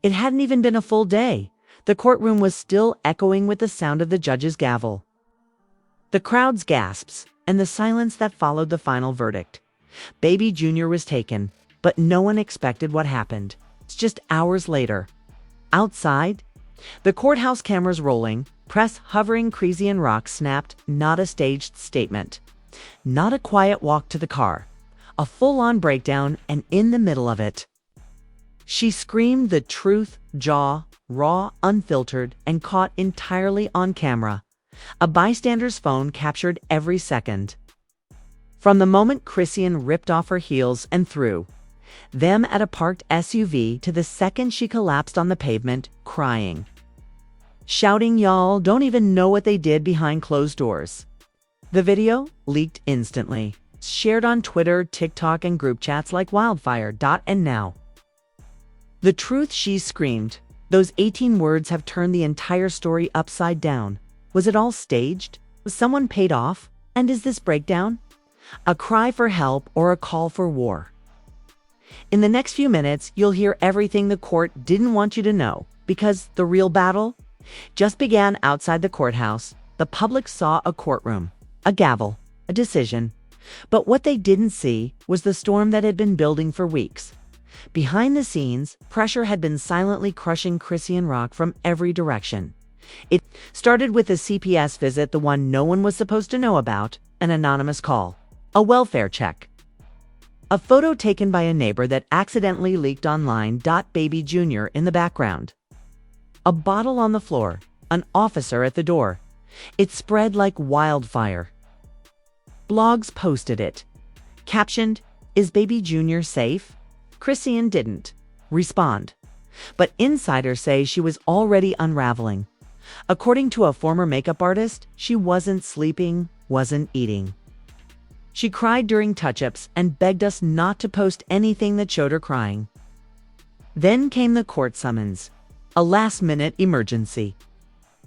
It hadn't even been a full day. The courtroom was still echoing with the sound of the judge's gavel, the crowd's gasps, and the silence that followed the final verdict. Baby Junior was taken, but no one expected what happened. It's just hours later. Outside, the courthouse cameras rolling, press hovering. Chrisean rock snapped, not a staged statement. Not a quiet walk to the car. A full-on breakdown, and in the middle of it, she screamed the truth, raw, unfiltered, and caught entirely on camera. A bystander's phone captured every second. From the moment Chrisean ripped off her heels and threw them at a parked SUV to the second she collapsed on the pavement, crying, shouting, "Y'all don't even know what they did behind closed doors." The video leaked instantly, shared on Twitter, TikTok, and group chats like wildfire. And now, the truth she screamed. Those 18 words have turned the entire story upside down. Was it all staged? Was someone paid off? And is this breakdown a cry for help or a call for war? In the next few minutes, you'll hear everything the court didn't want you to know, because the real battle just began outside the courthouse. The public saw a courtroom, a gavel, a decision. But what they didn't see was the storm that had been building for weeks. Behind the scenes, pressure had been silently crushing Chrisean rock from every direction. It started with a CPS visit, the one no one was supposed to know about, an anonymous call, a welfare check, a photo taken by a neighbor that accidentally leaked online. Baby Junior in the background, a bottle on the floor, an officer at the door. It spread like wildfire. Blogs posted it, captioned, "Is Baby Junior safe?" Chrisean didn't respond, but insiders say she was already unraveling. According to a former makeup artist, she wasn't sleeping, wasn't eating. She cried during touch-ups and begged us not to post anything that showed her crying. Then came the court summons, a last-minute emergency.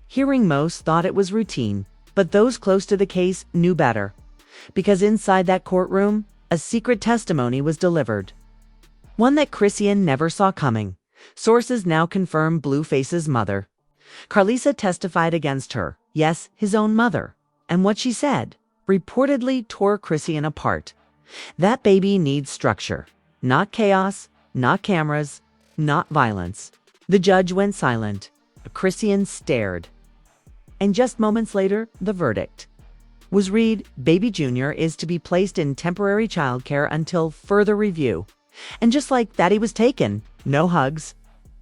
Hearing most thought it was routine, but those close to the case knew better, because inside that courtroom, a secret testimony was delivered. One that Chrisean never saw coming. Sources now confirm Blueface's mother, Carlisa, testified against her. Yes, his own mother. And what she said reportedly tore Chrisean apart. That baby needs structure. Not chaos, not cameras, not violence. The judge went silent. Chrisean stared. And just moments later, the verdict was read. Baby Junior is to be placed in temporary childcare until further review. And just like that, he was taken. No hugs,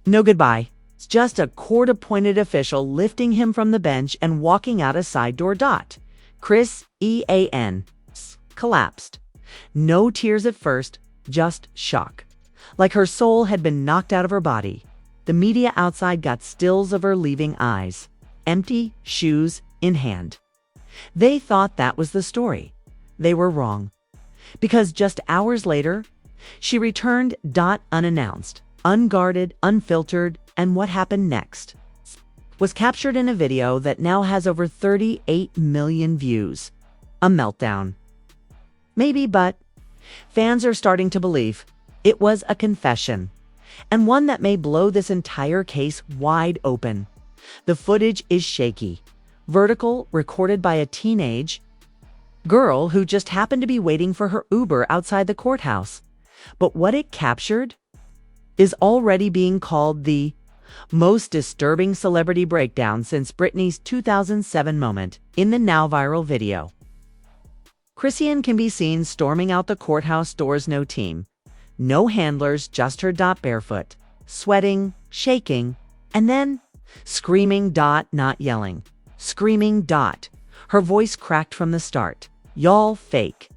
no goodbye. It's just a court-appointed official lifting him from the bench and walking out a side door. Chrisean collapsed. No tears at first, just shock. Like her soul had been knocked out of her body. The media outside got stills of her leaving eyes, empty, shoes in hand. They thought that was the story. They were wrong. Because just hours later, she returned, unannounced, unguarded, unfiltered, and what happened next was captured in a video that now has over 38 million views. A meltdown. Maybe, but fans are starting to believe it was a confession, and one that may blow this entire case wide open. The footage is shaky, vertical, recorded by a teenage girl who just happened to be waiting for her Uber outside the courthouse. But what it captured is already being called the most disturbing celebrity breakdown since Britney's 2007 moment in the now viral video. Chrisean can be seen storming out the courthouse doors. No team, no handlers, just her. Barefoot, sweating, shaking, and then screaming. Not yelling, screaming. Her voice cracked from the start. Y'all fake.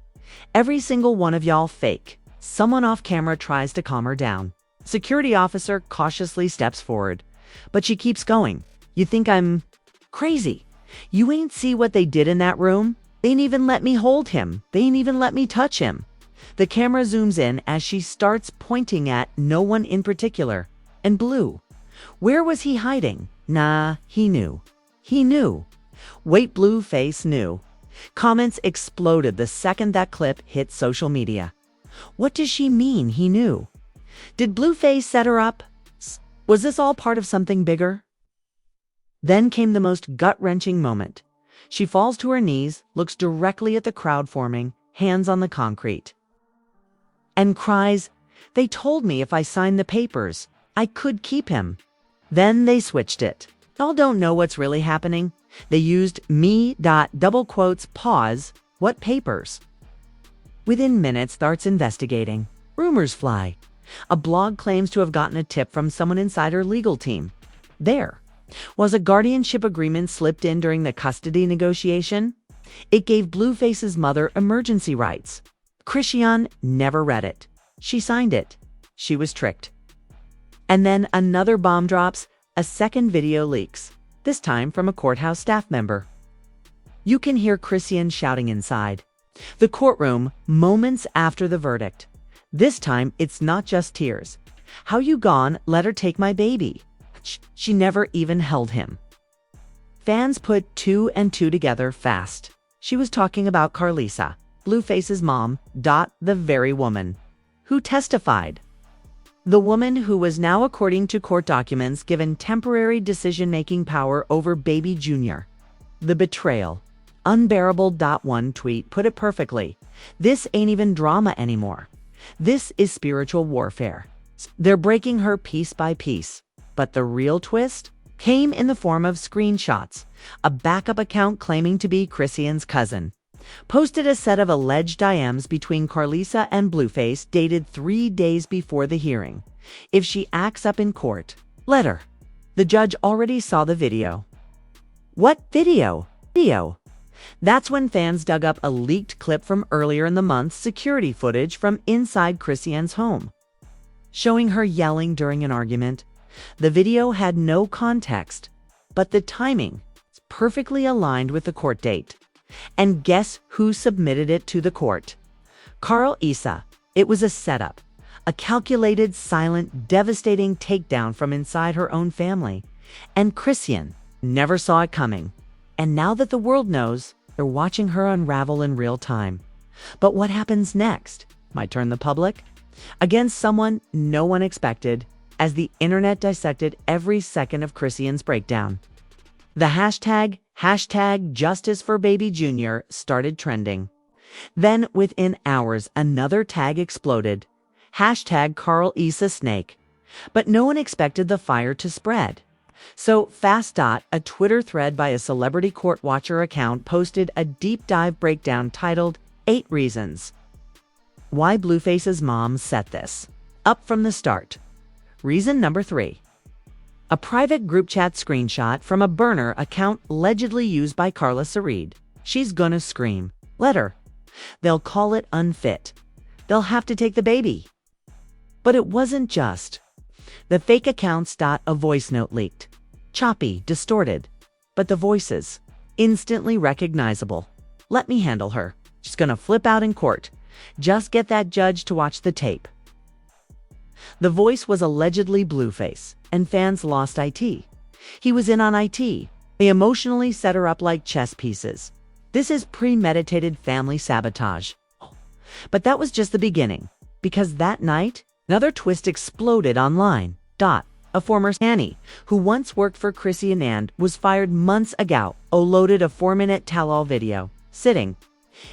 Every single one of y'all fake. Someone off camera tries to calm her down. Security officer cautiously steps forward, but she keeps going. You think I'm crazy? You ain't see what they did in that room? They ain't even let me hold him. They ain't even let me touch him. The camera zooms in as she starts pointing at no one in particular. And Blue, where was he hiding? Nah, he knew. He knew. Wait, Blueface knew. Comments exploded the second that clip hit social media. What does she mean he knew? Did Blueface set her up? Was this all part of something bigger? Then came the most gut-wrenching moment. She falls to her knees, looks directly at the crowd forming, hands on the concrete, and cries, "They told me if I signed the papers, I could keep him." Then they switched it. Y'all don't know what's really happening. They used double quotes, pause, what papers? Within minutes, starts investigating. Rumors fly. A blog claims to have gotten a tip from someone inside her legal team. There. Was a guardianship agreement slipped in during the custody negotiation? It gave Blueface's mother emergency rights. Chrisean never read it. She signed it. She was tricked. And then another bomb drops. A second video leaks, this time from a courthouse staff member. You can hear Chrisean shouting inside the courtroom moments after the verdict. This time, it's not just tears. "How you gone? Let her take my baby." She never even held him. Fans put two and two together fast. She was talking about Carlisa, Blueface's mom, the very woman who testified. The woman who was now, according to court documents, given temporary decision-making power over baby Junior. The betrayal. Unbearable. One tweet put it perfectly. This ain't even drama anymore. This is spiritual warfare. They're breaking her piece by piece. But the real twist came in the form of screenshots. A backup account claiming to be Chrisean's cousin posted a set of alleged DMs between Carlisa and Blueface dated 3 days before the hearing. If she acts up in court, let her. The judge already saw the video. What video? That's when fans dug up a leaked clip from earlier in the month, security footage from inside Chrisean's home, showing her yelling during an argument. The video had no context, but the timing is perfectly aligned with the court date. And guess who submitted it to the court? Carlisa. It was a setup, a calculated, silent, devastating takedown from inside her own family. And Chrisean never saw it coming. And now that the world knows, they're watching her unravel in real time. But what happens next? Might turn the public against someone no one expected, as the internet dissected every second of Chrisean's breakdown. The hashtag Justice for Baby Junior started trending. Then, within hours, another tag exploded. Hashtag Carlisa Snake. But no one expected the fire to spread. So fast. A Twitter thread by a celebrity court watcher account posted a deep dive breakdown titled 8 Reasons Why Blueface's Mom Set This Up from the Start. Reason number 3. A private group chat screenshot from a burner account allegedly used by Carlisa Reed. She's gonna scream. Let her. They'll call it unfit. They'll have to take the baby. But it wasn't just the fake accounts. A voice note leaked. Choppy, distorted, but the voices instantly recognizable. Let me handle her. She's gonna flip out in court. Just get that judge to watch the tape. The voice was allegedly Blueface, and fans lost IT. He was in on IT. They emotionally set her up like chess pieces. This is premeditated family sabotage. But that was just the beginning, because that night, another twist exploded online. A former nanny who once worked for Chrisean and was fired months ago loaded a 4-minute tell-all video, sitting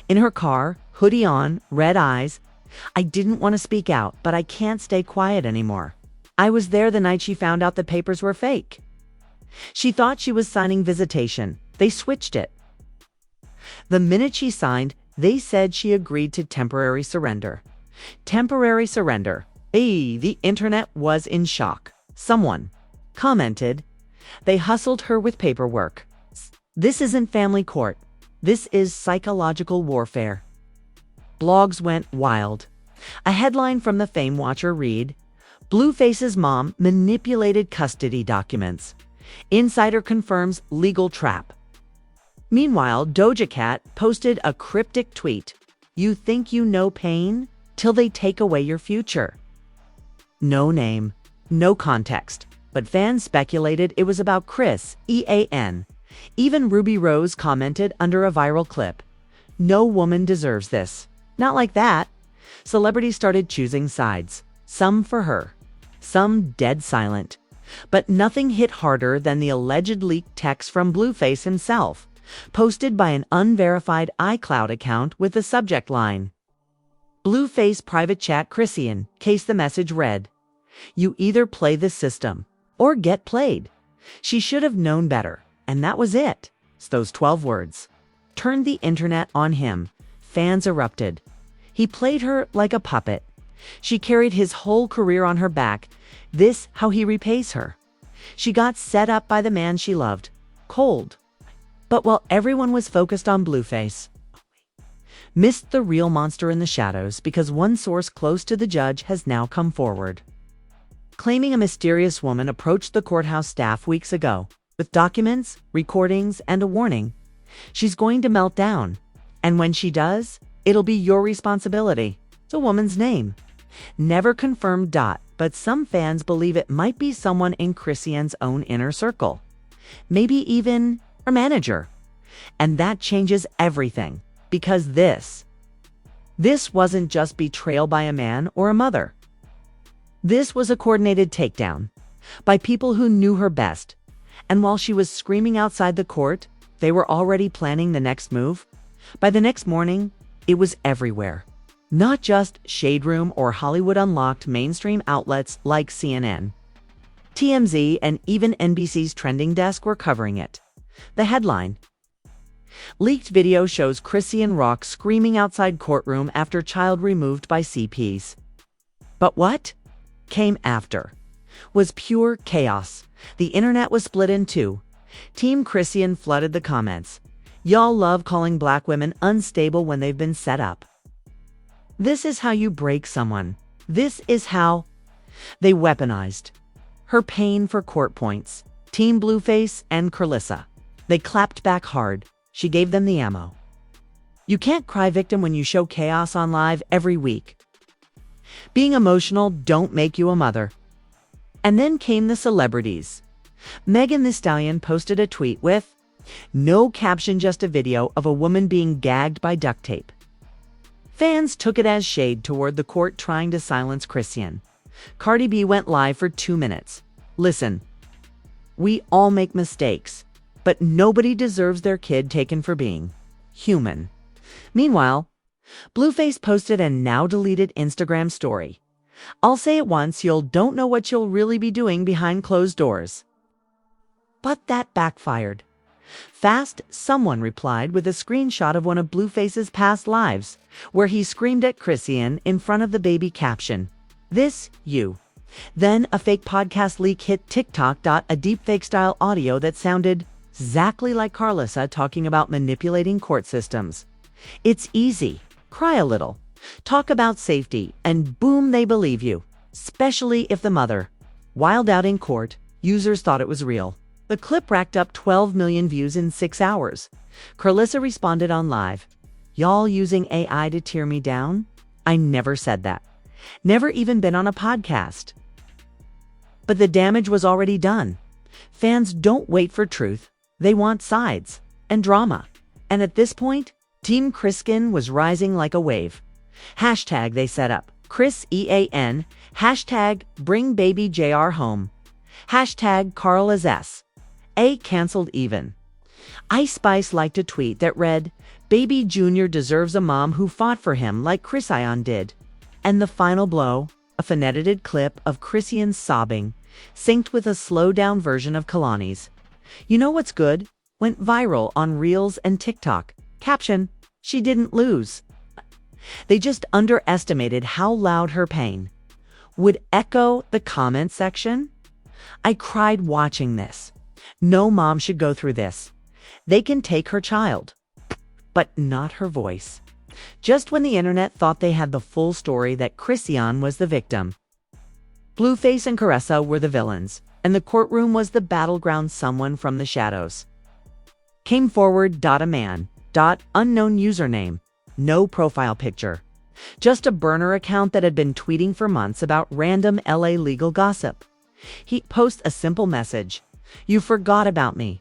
in her car, hoodie on, red eyes. "I didn't want to speak out, but I can't stay quiet anymore. I was there the night she found out the papers were fake." She thought she was signing visitation. They switched it. The minute she signed, they said she agreed to temporary surrender. Temporary surrender. The internet was in shock. Someone commented, "They hustled her with paperwork." This isn't family court. This is psychological warfare. Blogs went wild. A headline from the Fame Watcher read, "Blueface's mom manipulated custody documents. Insider confirms legal trap." Meanwhile, Doja Cat posted a cryptic tweet. "You think you know pain? Till they take away your future." No name, no context, but fans speculated it was about Chrisean. Even Ruby Rose commented under a viral clip, "No woman deserves this." Not like that. Celebrities started choosing sides, some for her, some dead silent. But nothing hit harder than the alleged leaked text from Blueface himself, posted by an unverified iCloud account with the subject line, Blueface private chat Chrisean. Case the message read, "You either play this system or get played." She should have known better, and that was it. Those 12 words turned the internet on him. Fans erupted. He played her like a puppet. She carried his whole career on her back. This how he repays her. She got set up by the man she loved. Cold. But while everyone was focused on Blueface, missed the real monster in the shadows, because one source close to the judge has now come forward, claiming a mysterious woman approached the courthouse staff weeks ago with documents, recordings, and a warning. She's going to melt down, and when she does, it'll be your responsibility. It's a woman's name. Never confirmed. But some fans believe it might be someone in Chrisean's own inner circle. Maybe even her manager. And that changes everything. Because this wasn't just betrayal by a man or a mother. This was a coordinated takedown by people who knew her best. And while she was screaming outside the court, they were already planning the next move. By the next morning, it was everywhere. Not just Shade Room or Hollywood Unlocked. Mainstream outlets like CNN, TMZ, and even NBC's Trending Desk were covering it. The headline: Leaked video shows Chrisean Rock screaming outside courtroom after child removed by CPs. But what came after was pure chaos. The internet was split in two. Team Chrisean flooded the comments. "Y'all love calling black women unstable when they've been set up. This is how you break someone. This is how..." They weaponized her pain for court points. Team Blueface and Carlissa, they clapped back hard. She gave them the ammo. You can't cry victim when you show chaos on live every week. Being emotional don't make you a mother. And then came the celebrities. Megan Thee Stallion posted a tweet with no caption, just a video of a woman being gagged by duct tape. Fans took it as shade toward the court trying to silence Chrisean. Cardi B went live for 2 minutes. "Listen, we all make mistakes, but nobody deserves their kid taken for being human." Meanwhile, Blueface posted a now deleted Instagram story. "I'll say it once, you'll don't know what you'll really be doing behind closed doors." But that backfired. Fast, someone replied with a screenshot of one of Blueface's past lives, where he screamed at Chrisean in front of the baby, caption, "This, you." Then a fake podcast leak hit TikTok. A deepfake-style audio that sounded exactly like Carlissa talking about manipulating court systems. It's easy. Cry a little. Talk about safety, and boom, they believe you. Especially if the mother wild out in court. Users thought it was real. The clip racked up 12 million views in 6 hours. Carlissa responded on live, "Y'all using AI to tear me down? I never said that. Never even been on a podcast." But the damage was already done. Fans don't wait for truth. They want sides and drama. And at this point, Team Chrisean was rising like a wave. Hashtag they set up Chrisean. Hashtag bring baby JR home. Hashtag Carl is S. A canceled even. Ice Spice liked a tweet that read, "Baby Junior deserves a mom who fought for him like Chrisean did." And the final blow, a phonetic clip of Chrisean sobbing, synced with a slowed-down version of Kalani's "You Know What's Good?" went viral on Reels and TikTok. Caption, "She didn't lose." They just underestimated how loud her pain would echo the comment section. "I cried watching this. No mom should go through this. They can take her child, but not her voice." Just when the internet thought they had the full story that Chrisean was the victim, Blueface and Carlissa were the villains, and the courtroom was the battleground. Someone from the shadows came forward. A man. Unknown username. No profile picture. Just a burner account that had been tweeting for months about random LA legal gossip. He posts a simple message. "You forgot about me.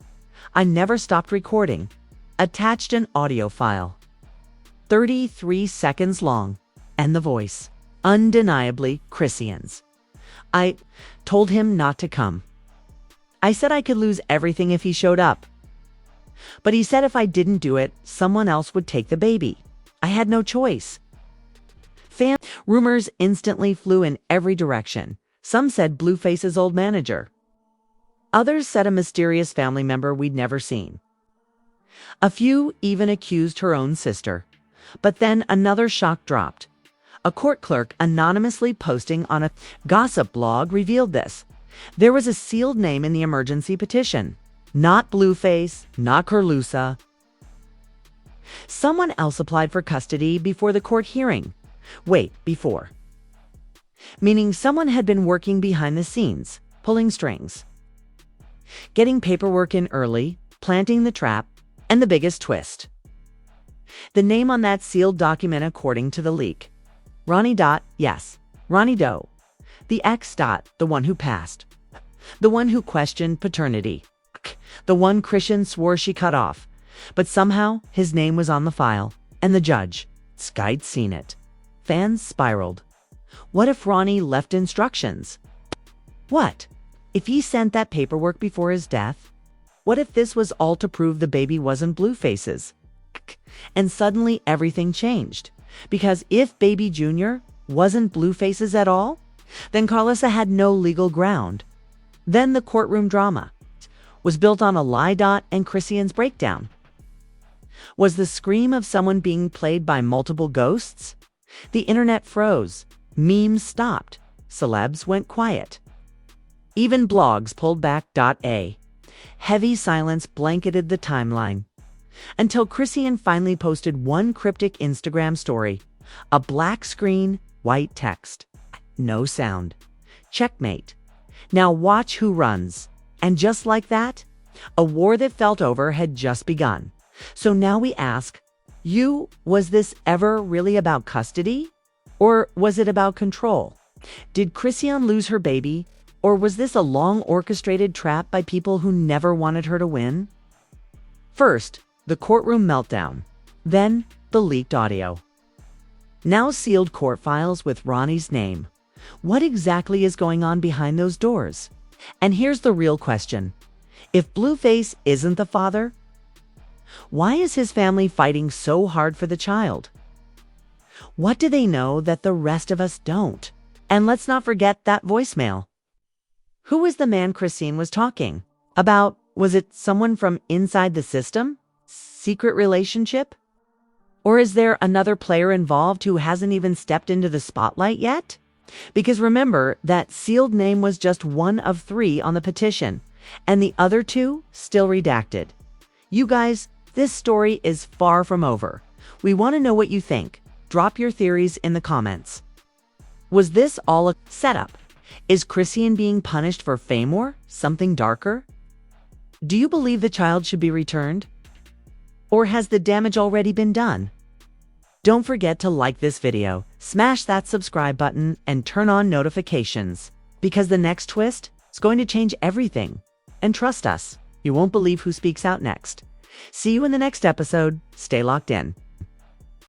I never stopped recording." Attached an audio file, 33 seconds long, and the voice, undeniably Chrisean's. "I told him not to come. I said I could lose everything if he showed up. But he said if I didn't do it, someone else would take the baby. I had no choice. Rumors instantly flew in every direction. Some said Blueface's old manager. Others said a mysterious family member we'd never seen. A few even accused her own sister. But then another shock dropped. A court clerk anonymously posting on a gossip blog revealed this. There was a sealed name in the emergency petition. Not Blueface, not Curlusa. Someone else applied for custody before the court hearing. Wait, before. Meaning someone had been working behind the scenes, pulling strings. Getting paperwork in early, planting the trap, and the biggest twist. The name on that sealed document according to the leak. Ronnie Dot, yes, Ronnie Doe. The X Dot, the one who passed. The one who questioned paternity. The one Chrisean swore she cut off. But somehow, his name was on the file, and the judge, Sky'd seen it. Fans spiraled. What if Ronnie left instructions? What if he sent that paperwork before his death? What if this was all to prove the baby wasn't Blueface's? And suddenly everything changed. Because if baby Junior wasn't Blueface's at all, then Carlissa had no legal ground. Then the courtroom drama was built on a lie. And Chrisean's breakdown. Was the scream of someone being played by multiple ghosts? The internet froze. Memes stopped. Celebs went quiet. Even blogs pulled back. Heavy silence blanketed the timeline. Until Chrisean finally posted one cryptic Instagram story. A black screen, white text. No sound. Checkmate. Now watch who runs. And just like that, a war that felt over had just begun. So now we ask, was this ever really about custody? Or was it about control? Did Chrisean lose her baby? Or was this a long orchestrated trap by people who never wanted her to win? First, the courtroom meltdown. Then, the leaked audio. Now sealed court files with Ronnie's name. What exactly is going on behind those doors? And here's the real question. If Blueface isn't the father, why is his family fighting so hard for the child? What do they know that the rest of us don't? And let's not forget that voicemail. Who was the man Chrisean was talking about? Was it someone from inside the system? Secret relationship? Or is there another player involved who hasn't even stepped into the spotlight yet? Because remember, that sealed name was just one of 3 on the petition, and the other 2 still redacted. You guys, this story is far from over. We want to know what you think. Drop your theories in the comments. Was this all a setup? Is Chrisean being punished for fame or something darker? Do you believe the child should be returned? Or has the damage already been done? Don't forget to like this video, smash that subscribe button, and turn on notifications. Because the next twist is going to change everything. And trust us, you won't believe who speaks out next. See you in the next episode. Stay locked in.